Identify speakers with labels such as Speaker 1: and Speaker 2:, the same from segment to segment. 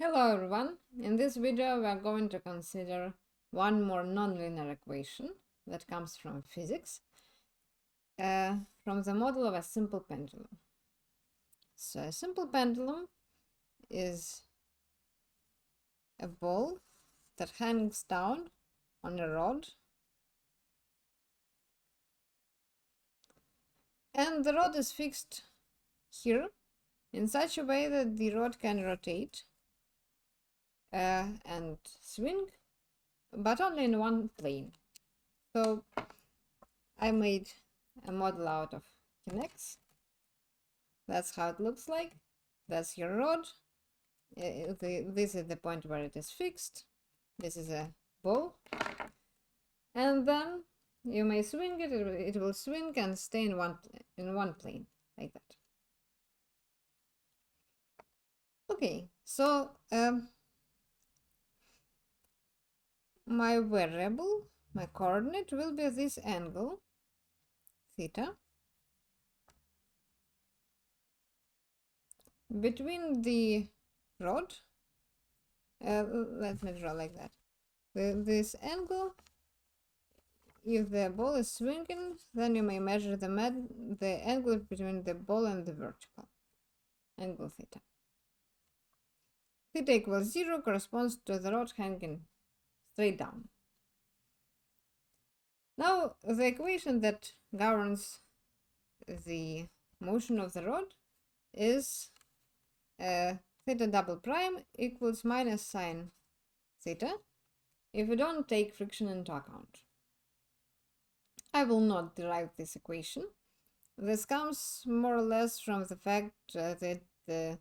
Speaker 1: Hello everyone, in this video we are going to consider one more nonlinear equation that comes from physics, from the model of a simple pendulum. So a simple pendulum is a ball that hangs down on a rod, and the rod is fixed here in such a way that the rod can rotate and swing, but only in one plane. So I made a model out of kinects. That's how it looks like. That's your rod. This is the point where it is fixed. This is a ball. And then you may swing it. It will swing and stay in one plane, like that. Okay, so my variable, my coordinate will be this angle, theta, between the rod. Let me draw like that. This angle, if the ball is swinging, then you may measure the angle between the ball and the vertical angle, theta. Theta equals 0 corresponds to the rod hanging straight down. Now, the equation that governs the motion of the rod is theta double prime equals minus sine theta if we don't take friction into account. I will not derive this equation. This comes more or less from the fact that the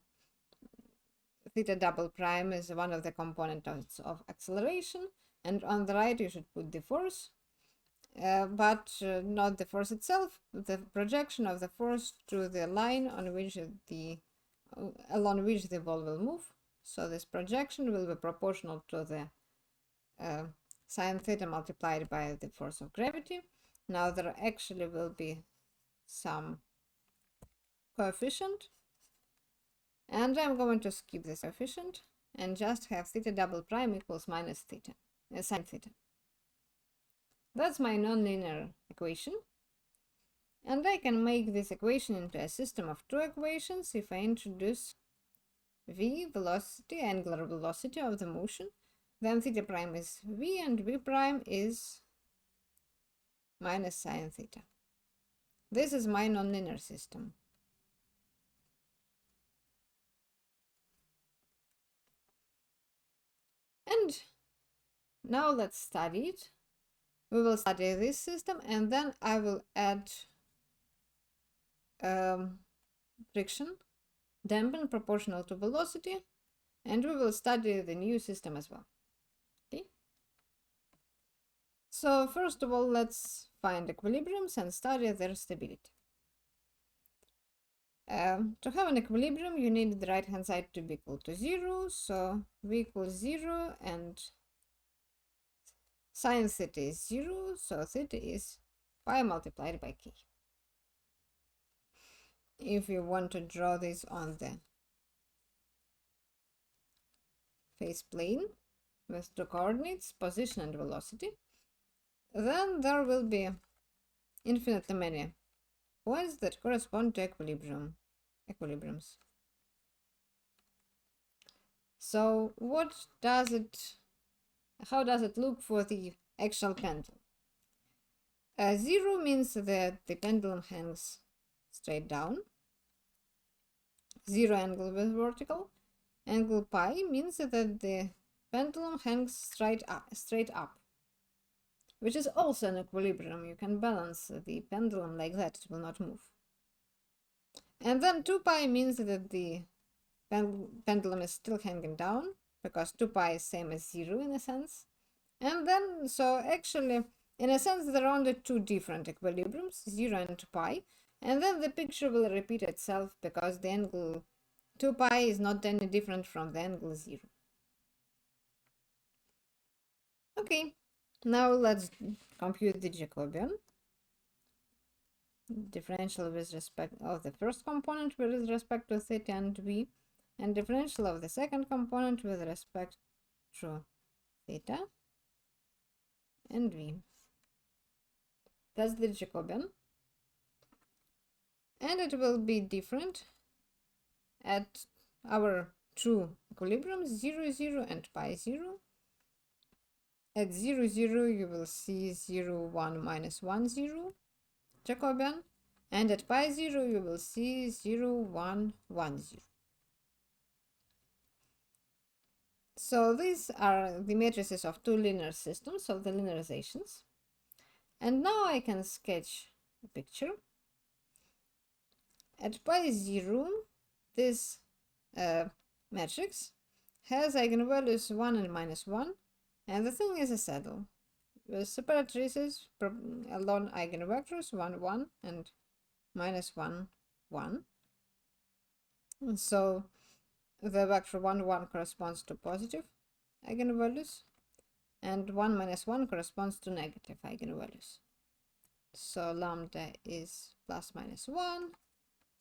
Speaker 1: theta double prime is one of the components of acceleration, and on the right you should put the force, but not the force itself, the projection of the force to the line on which along which the ball will move. So this projection will be proportional to the sine theta multiplied by the force of gravity. Now there actually will be some coefficient, and I'm going to skip this coefficient and just have theta double prime equals minus theta, sine theta. That's my nonlinear equation. And I can make this equation into a system of two equations if I introduce v, velocity, angular velocity of the motion. Then theta prime is v and v prime is minus sine theta. This is my nonlinear system. And now let's study it. We will study this system, and then I will add friction, dampen proportional to velocity, and we will study the new system as well. Okay. So first of all, let's find equilibriums and study their stability. To have an equilibrium, you need the right hand side to be equal to 0. So v equals 0 and sine theta is 0. So theta is pi multiplied by k. If you want to draw this on the phase plane with two coordinates, position and velocity, then there will be infinitely many points that correspond to equilibriums. So how does it look for the actual pendulum? 0 means that the pendulum hangs straight down. 0 angle with vertical. Angle pi means that the pendulum hangs straight up, which is also an equilibrium. You can balance the pendulum like that, it will not move. And then 2 pi means that the pendulum is still hanging down, because 2 pi is same as 0 in a sense. And then, so actually, in a sense, there are only two different equilibriums, 0 and 2 pi. And then the picture will repeat itself because the angle 2 pi is not any different from the angle 0. Okay, now let's compute the Jacobian differential with respect of the first component with respect to theta and v. and differential of the second component with respect to theta and v. That's the Jacobian. And it will be different at our two equilibriums, 0, 0 and pi 0. At 0, 0 you will see 0, 1, minus 1, 0 Jacobian, and at pi 0 you will see 0, 1, 1, 0. So these are the matrices of two linear systems, of the linearizations. And now I can sketch a picture. At pi 0, this matrix has eigenvalues 1 and minus 1, and the thing is a saddle with separate traces along eigenvectors 1, 1 and minus 1, 1. And so the vector 1, 1 corresponds to positive eigenvalues, and 1 minus 1 corresponds to negative eigenvalues. So lambda is plus minus 1,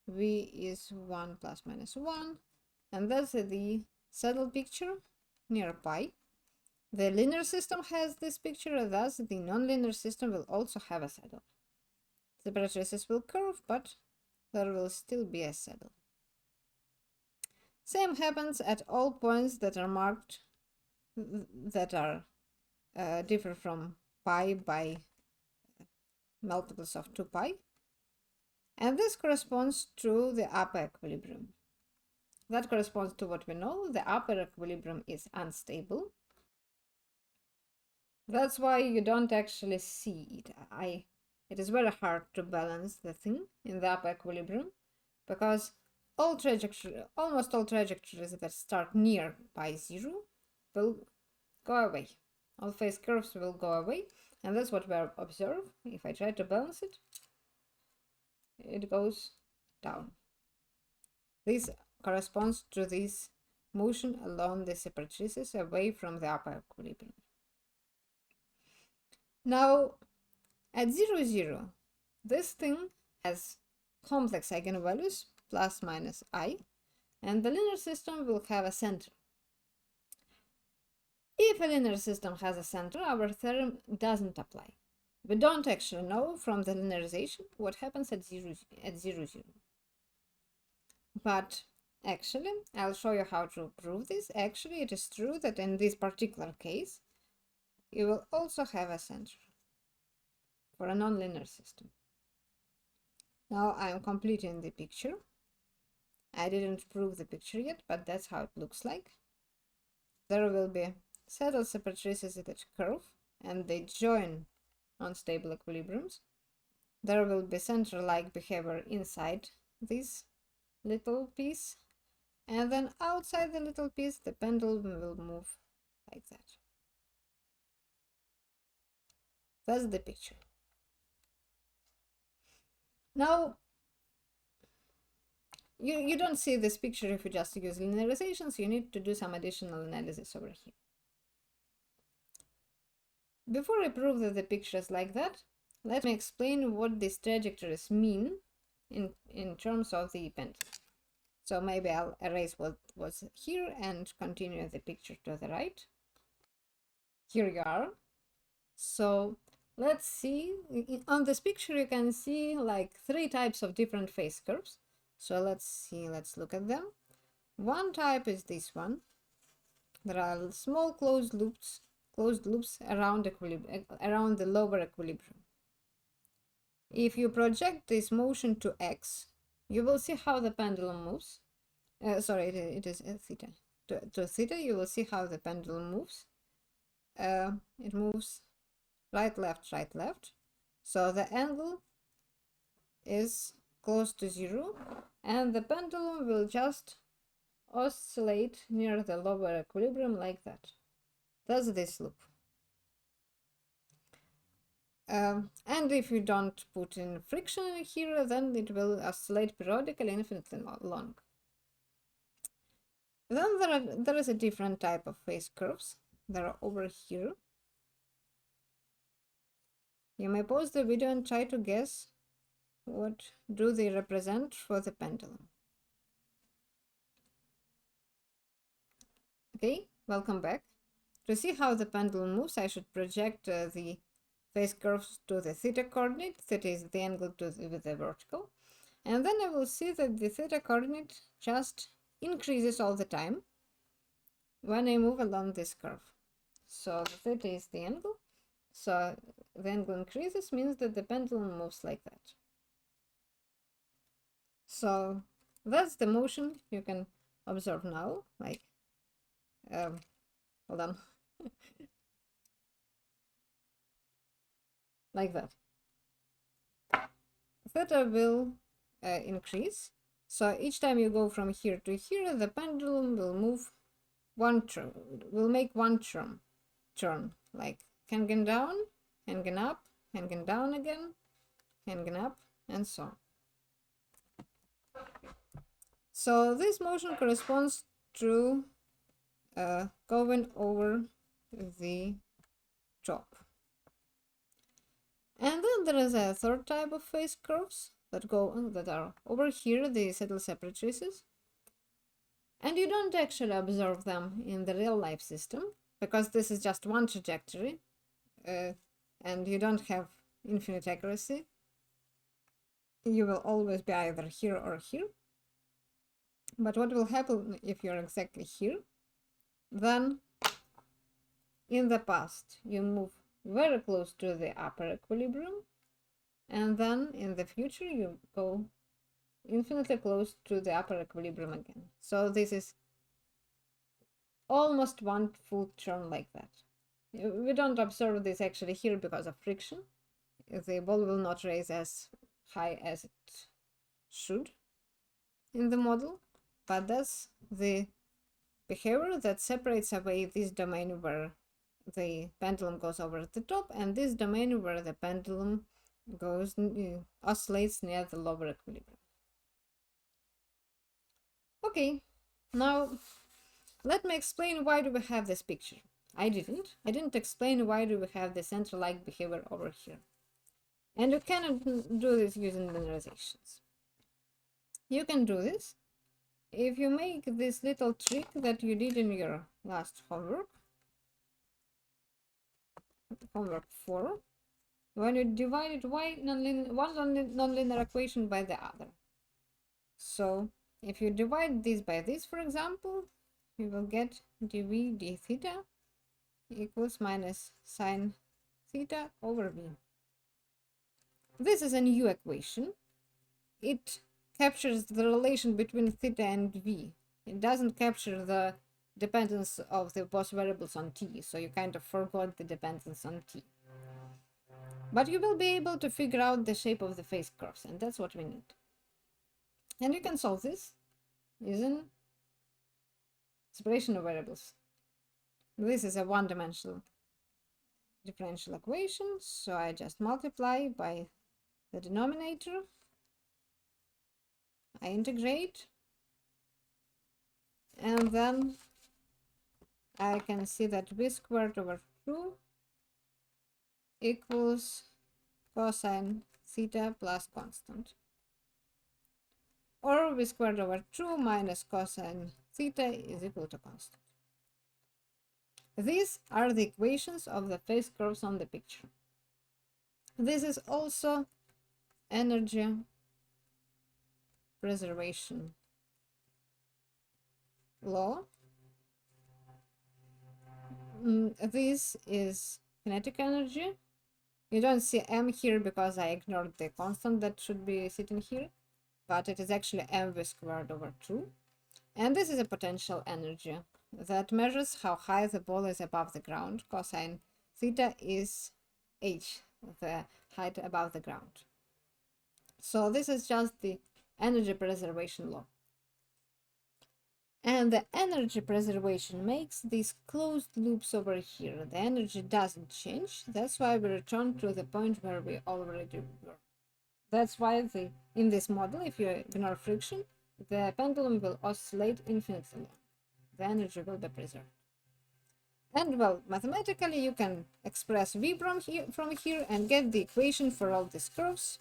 Speaker 1: v is 1 plus minus 1, and that's the saddle picture near pi. The linear system has this picture, thus the nonlinear system will also have a saddle. Separate traces will curve, but there will still be a saddle. Same happens at all points that are marked, that are differ from pi by multiples of 2 pi. And this corresponds to the upper equilibrium. That corresponds to what we know. The upper equilibrium is unstable. That's why you don't actually see it. It is very hard to balance the thing in the upper equilibrium, because almost all trajectories that start near pi 0 will go away. All phase curves will go away, and that's what we observe. If I try to balance it, it goes down. This corresponds to this motion along the separate traces away from the upper equilibrium. Now, at 0, 0, this thing has complex eigenvalues, plus minus I, and the linear system will have a center. If a linear system has a center, our theorem doesn't apply. We don't actually know from the linearization what happens at 0, 0. But actually, I'll show you how to prove this. Actually, it is true that in this particular case, you will also have a center for a nonlinear system. Now I am completing the picture. I didn't prove the picture yet, but that's how it looks like. There will be saddle separate traces that curve, and they join unstable equilibriums. There will be center-like behavior inside this little piece, and then outside the little piece the pendulum will move like that. That's the picture. Now, you don't see this picture if you just use linearization, so you need to do some additional analysis over here. Before I prove that the picture is like that, let me explain what these trajectories mean in terms of the pendulum. So maybe I'll erase what was here and continue the picture to the right. Here you are. So let's see, on this picture you can see like 3 types of different phase curves. So let's look at them. One type is this one. There are small closed loops around the lower equilibrium. If you project this motion to x, you will see how the pendulum moves. Sorry, it is theta. To theta, you will see how the pendulum moves. It moves right, left, right, left. So the angle is close to 0, and the pendulum will just oscillate near the lower equilibrium like that. That's this loop. And if you don't put in friction here, then it will oscillate periodically infinitely long. Then there is a different type of phase curves. They are over here. You may pause the video and try to guess what do they represent for the pendulum. Okay, welcome back. To see how the pendulum moves, I should project the phase curves to the theta coordinate. Theta is the angle with the vertical. And then I will see that the theta coordinate just increases all the time when I move along this curve. So the theta is the angle. So the angle increases means that the pendulum moves like that. So that's the motion you can observe now. Like, hold on. Like that. Theta will increase. So each time you go from here to here, the pendulum will move one turn, will make one turn, like hanging down, hanging up, hanging down again, hanging up, and so on. So this motion corresponds to going over the top. And then there is a third type of phase curves that are over here, the saddle separatrices. And you don't actually observe them in the real life system because this is just one trajectory and you don't have infinite accuracy. You will always be either here or here. But what will happen if you're exactly here? Then in the past, you move very close to the upper equilibrium, and then in the future, you go infinitely close to the upper equilibrium again. So this is almost one full turn like that. We don't observe this actually here because of friction. The ball will not raise as high as it should in the model, but that's the behavior that separates away this domain where the pendulum goes over the top and this domain where the pendulum goes oscillates near the lower equilibrium. Okay, now let me explain why do we have this picture. I didn't explain why do we have the center-like behavior over here. And you cannot do this using linearizations. You can do this if you make this little trick that you did in your last homework 4, when you divided one nonlinear equation by the other. So if you divide this by this, for example, you will get dv d theta equals minus sine theta over v. This is a new equation. It captures the relation between theta and v. It doesn't capture the dependence of the both variables on t, so you kind of forgot the dependence on t. But you will be able to figure out the shape of the phase curves, and that's what we need. And you can solve this using separation of variables. This is a one-dimensional differential equation, so I just multiply by the denominator. I integrate, and then I can see that v squared over 2 equals cosine theta plus constant, or v squared over 2 minus cosine theta is equal to constant. These are the equations of the phase curves on the picture. This is also energy preservation law. This is kinetic energy. You don't see m here because I ignored the constant that should be sitting here, but it is actually mv squared over 2. And this is a potential energy that measures how high the ball is above the ground. Cosine theta is h, the height above the ground. So this is just the energy preservation law. And the energy preservation makes these closed loops over here. The energy doesn't change. That's why we return to the point where we already were. That's why in this model, if you ignore friction, the pendulum will oscillate infinitely long. The energy will be preserved. And well, mathematically, you can express v from here and get the equation for all these curves.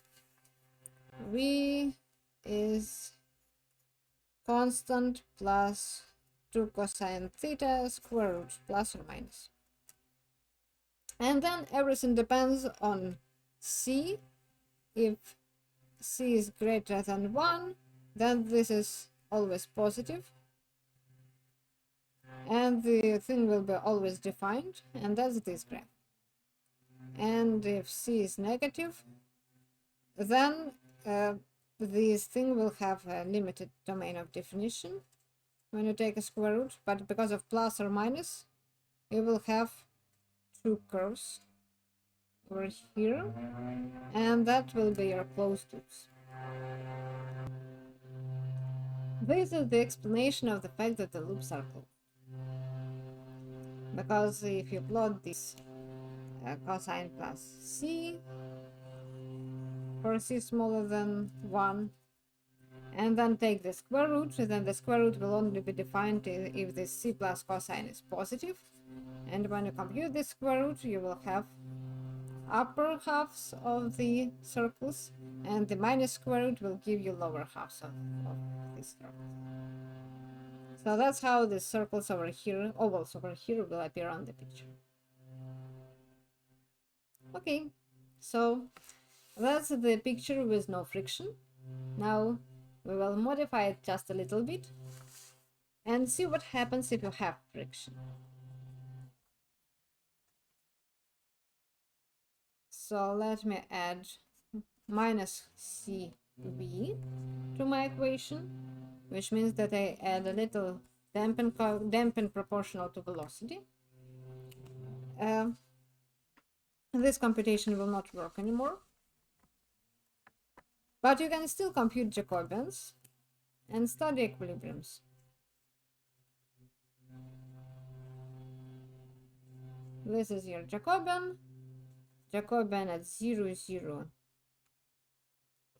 Speaker 1: V is constant plus 2 cosine theta square root plus or minus. And then everything depends on c. If c is greater than 1, then this is always positive, and the thing will be always defined, and that's this graph. And if c is negative, then this thing will have a limited domain of definition when you take a square root, but because of plus or minus, you will have two curves over here, and that will be your closed loops. This is the explanation of the fact that the loops are closed. Because if you plot this cosine plus c for c smaller than 1, and then take the square root, then the square root will only be defined if this c plus cosine is positive. And when you compute this square root, you will have upper halves of the circles, and the minus square root will give you lower halves of these circles. So that's how the circles over here, ovals over here, will appear on the picture. Okay, so that's the picture with no friction. Now we will modify it just a little bit and see what happens if you have friction. So let me add minus cv to my equation, which means that I add a little dampen proportional to velocity. This computation will not work anymore, but you can still compute Jacobians and study equilibriums. This is your Jacobian. Jacobian at 0, 0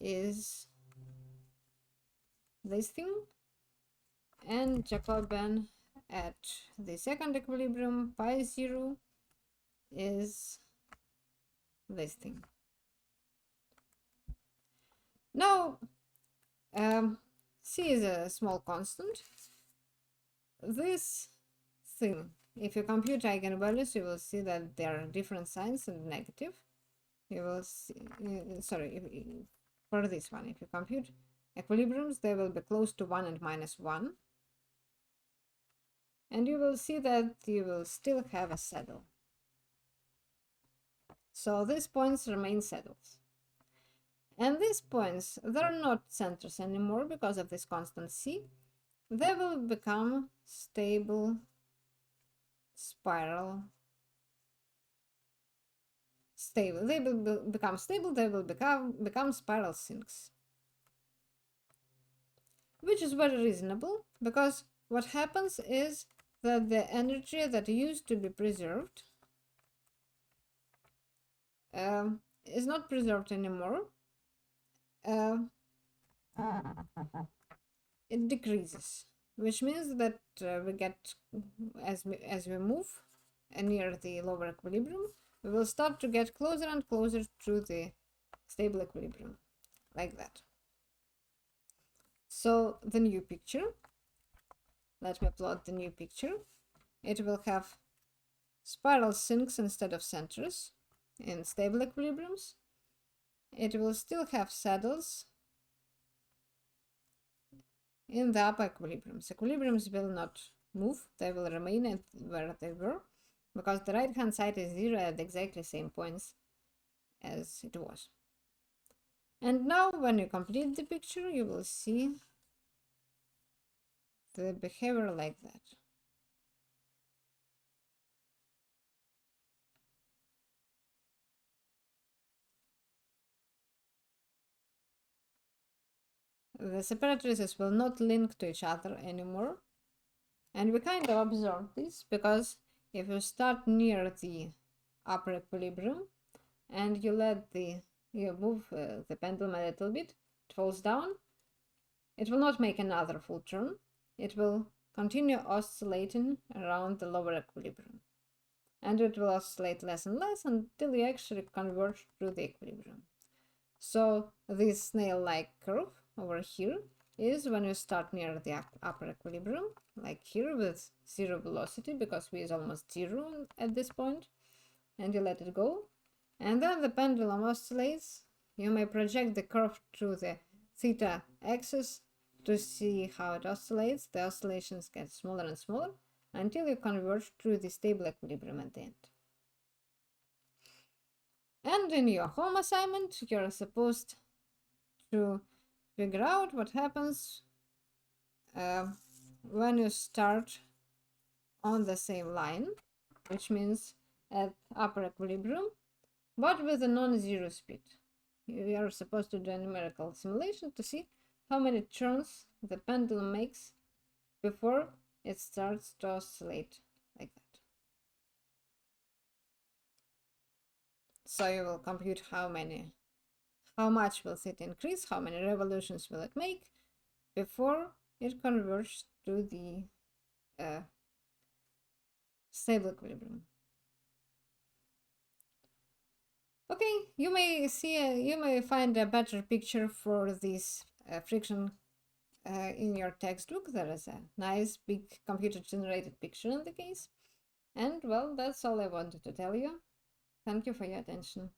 Speaker 1: is this thing, and Jacobian at the second equilibrium, pi 0, is this thing. Now, c is a small constant. This thing, if you compute eigenvalues, you will see that there are different signs and negative. You will see, for this one, if you compute equilibriums, they will be close to 1 and minus 1. And you will see that you will still have a saddle. So these points remain saddles. And these points, they're not centers anymore because of this constant c. They will become stable spiral. Stable. They will become stable. They will become spiral sinks, which is very reasonable, because what happens is that the energy that used to be preserved is not preserved anymore. It decreases, which means that we get, as we move near the lower equilibrium, we will start to get closer and closer to the stable equilibrium, like that. So the new picture, let me plot the new picture. It will have spiral sinks instead of centers in stable equilibriums. It will still have saddles in the upper equilibriums. Equilibriums will not move, they will remain at where they were, because the right hand side is 0 at exactly the same points as it was. And now when you complete the picture, you will see the behavior like that. The separatrices will not link to each other anymore. And we kind of observe this because if you start near the upper equilibrium and you move the pendulum a little bit, it falls down, it will not make another full turn. It will continue oscillating around the lower equilibrium. And it will oscillate less and less until you actually converge to the equilibrium. So this snail-like curve over here is when you start near the upper equilibrium, like here with zero velocity, because v is almost zero at this point, and you let it go. And then the pendulum oscillates. You may project the curve through the theta axis to see how it oscillates. The oscillations get smaller and smaller until you converge to the stable equilibrium at the end. And in your home assignment, you're supposed to figure out what happens when you start on the same line, which means at upper equilibrium, but with a non-zero speed. You are supposed to do a numerical simulation to see how many turns the pendulum makes before it starts to oscillate like that. So you will compute how much will it increase, how many revolutions will it make before it converges to the stable equilibrium. Okay, you may find a better picture for this friction in your textbook. There is a nice big computer generated picture in the case. And well, that's all I wanted to tell you. Thank you for your attention.